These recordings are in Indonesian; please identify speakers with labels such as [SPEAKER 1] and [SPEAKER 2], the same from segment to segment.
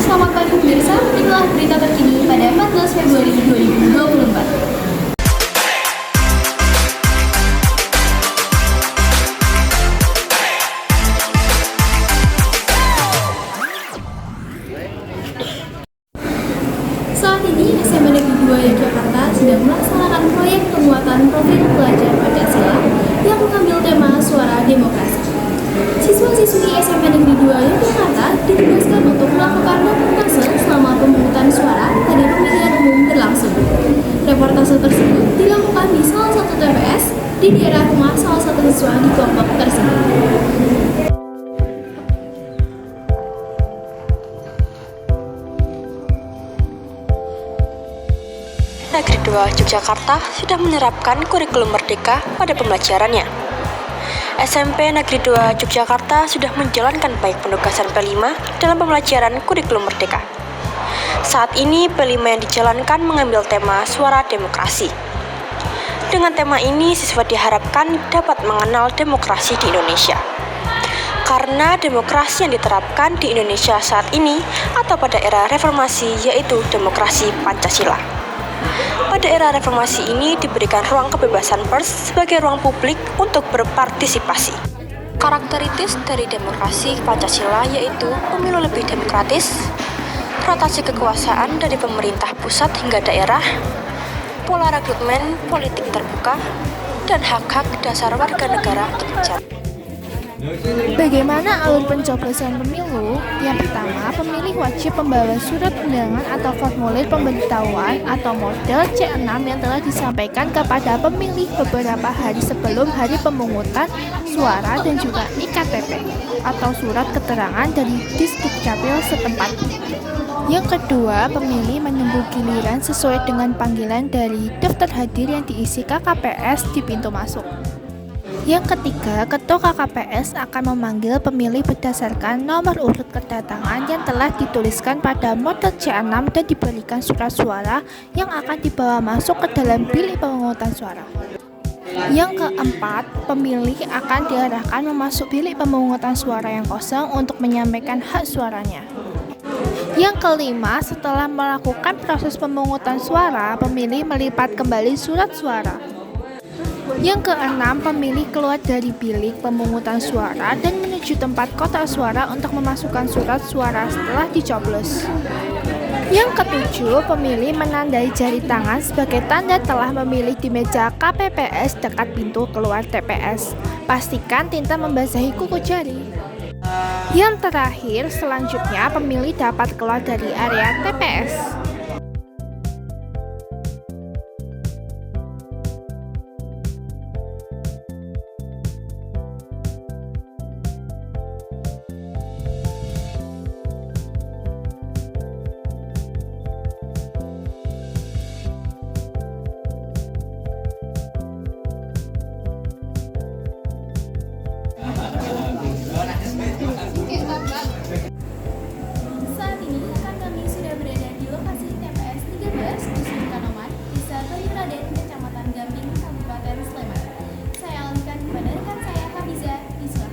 [SPEAKER 1] Selamat pagi pemirsa, inilah berita terkini pada 14 Februari 2024. Saat ini, SMA Negeri 2 Yogyakarta sedang melaksanakan proyek penguatan profil pelajar Pancasila yang mengambil tema Suara Demokrasi. Siswa-siswi SMA Negeri 2 Yogyakarta ditugaskan untuk melakukan reportase selama pemungutan suara pada pemilihan umum berlangsung. Reportase tersebut dilakukan di salah satu TPS di daerah rumah salah satu siswa di kelompok tersebut.
[SPEAKER 2] Negeri 2 Yogyakarta sudah menerapkan kurikulum merdeka pada pembelajarannya. SMP Negeri 2 Yogyakarta sudah menjalankan baik penugasan P5 dalam pembelajaran kurikulum merdeka. Saat ini P5 yang dijalankan mengambil tema Suara Demokrasi. Dengan tema ini, siswa diharapkan dapat mengenal demokrasi di Indonesia. Karena demokrasi yang diterapkan di Indonesia saat ini atau pada era reformasi yaitu demokrasi Pancasila. Pada era reformasi ini diberikan ruang kebebasan pers sebagai ruang publik untuk berpartisipasi. Karakteristik dari demokrasi Pancasila yaitu pemilu lebih demokratis, rotasi kekuasaan dari pemerintah pusat hingga daerah, pola rekrutmen politik terbuka, dan hak-hak dasar warga negara dijaga.
[SPEAKER 3] Bagaimana alur pencoblosan pemilu? Yang pertama, pemilih wajib membawa surat undangan atau formulir pemberitahuan atau model C6 yang telah disampaikan kepada pemilih beberapa hari sebelum hari pemungutan suara dan juga IKTP atau surat keterangan dari Disdukcapil setempat. Yang kedua, pemilih menunggu giliran sesuai dengan panggilan dari daftar hadir yang diisi KKPS di pintu masuk. Yang ketiga, ketua KKPS akan memanggil pemilih berdasarkan nomor urut kedatangan yang telah dituliskan pada model C6 dan diberikan surat suara yang akan dibawa masuk ke dalam bilik pemungutan suara. Yang keempat, pemilih akan diarahkan memasuki bilik pemungutan suara yang kosong untuk menyampaikan hak suaranya. Yang kelima, setelah melakukan proses pemungutan suara, pemilih melipat kembali surat suara. Yang keenam, pemilih keluar dari bilik pemungutan suara dan menuju tempat kotak suara untuk memasukkan surat suara setelah dicoblos. Yang ketujuh, pemilih menandai jari tangan sebagai tanda telah memilih di meja KPPS dekat pintu keluar TPS. Pastikan tinta membasahi kuku jari. Yang terakhir, selanjutnya pemilih dapat keluar dari area TPS.
[SPEAKER 1] Saat ini rekan kami sudah berada di lokasi TPS 13 Dusun Kanoman, Desa Bayu Raden, Kecamatan Gamping, Kabupaten Sleman. Saya alihkan kepada rekan saya Hafiza Islah.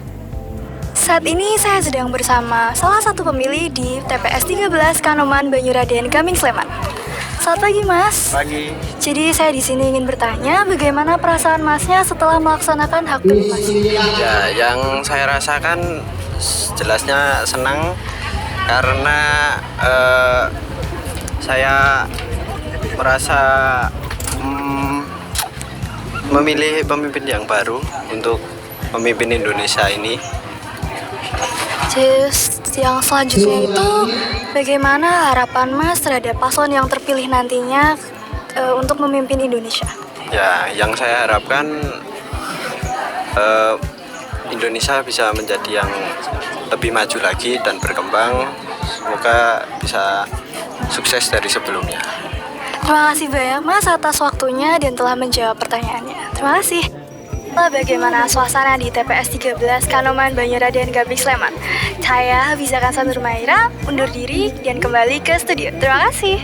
[SPEAKER 2] Saat ini saya sedang bersama salah satu pemilih di TPS 13 Kanoman Banyuraden Gamping Sleman. Selamat pagi, Mas.
[SPEAKER 4] Pagi.
[SPEAKER 2] Jadi saya di sini ingin bertanya bagaimana perasaan Masnya setelah melaksanakan hak pilih Mas?
[SPEAKER 4] Ya, yang saya rasakan jelasnya senang karena saya merasa memilih pemimpin yang baru untuk memimpin Indonesia ini.
[SPEAKER 2] Jadi yang selanjutnya itu bagaimana harapan Mas terhadap paslon yang terpilih nantinya untuk memimpin Indonesia?
[SPEAKER 4] Ya, yang saya harapkan Indonesia bisa menjadi yang lebih maju lagi dan berkembang. Semoga bisa sukses dari sebelumnya.
[SPEAKER 2] Terima kasih banyak Mas atas waktunya dan telah menjawab pertanyaannya. Terima kasih. Bagaimana suasana di TPS 13 Kanoman Banyuraden Gamping Sleman? Saya Hafiza Kansa Nurmaira undur diri dan kembali ke studio. Terima kasih.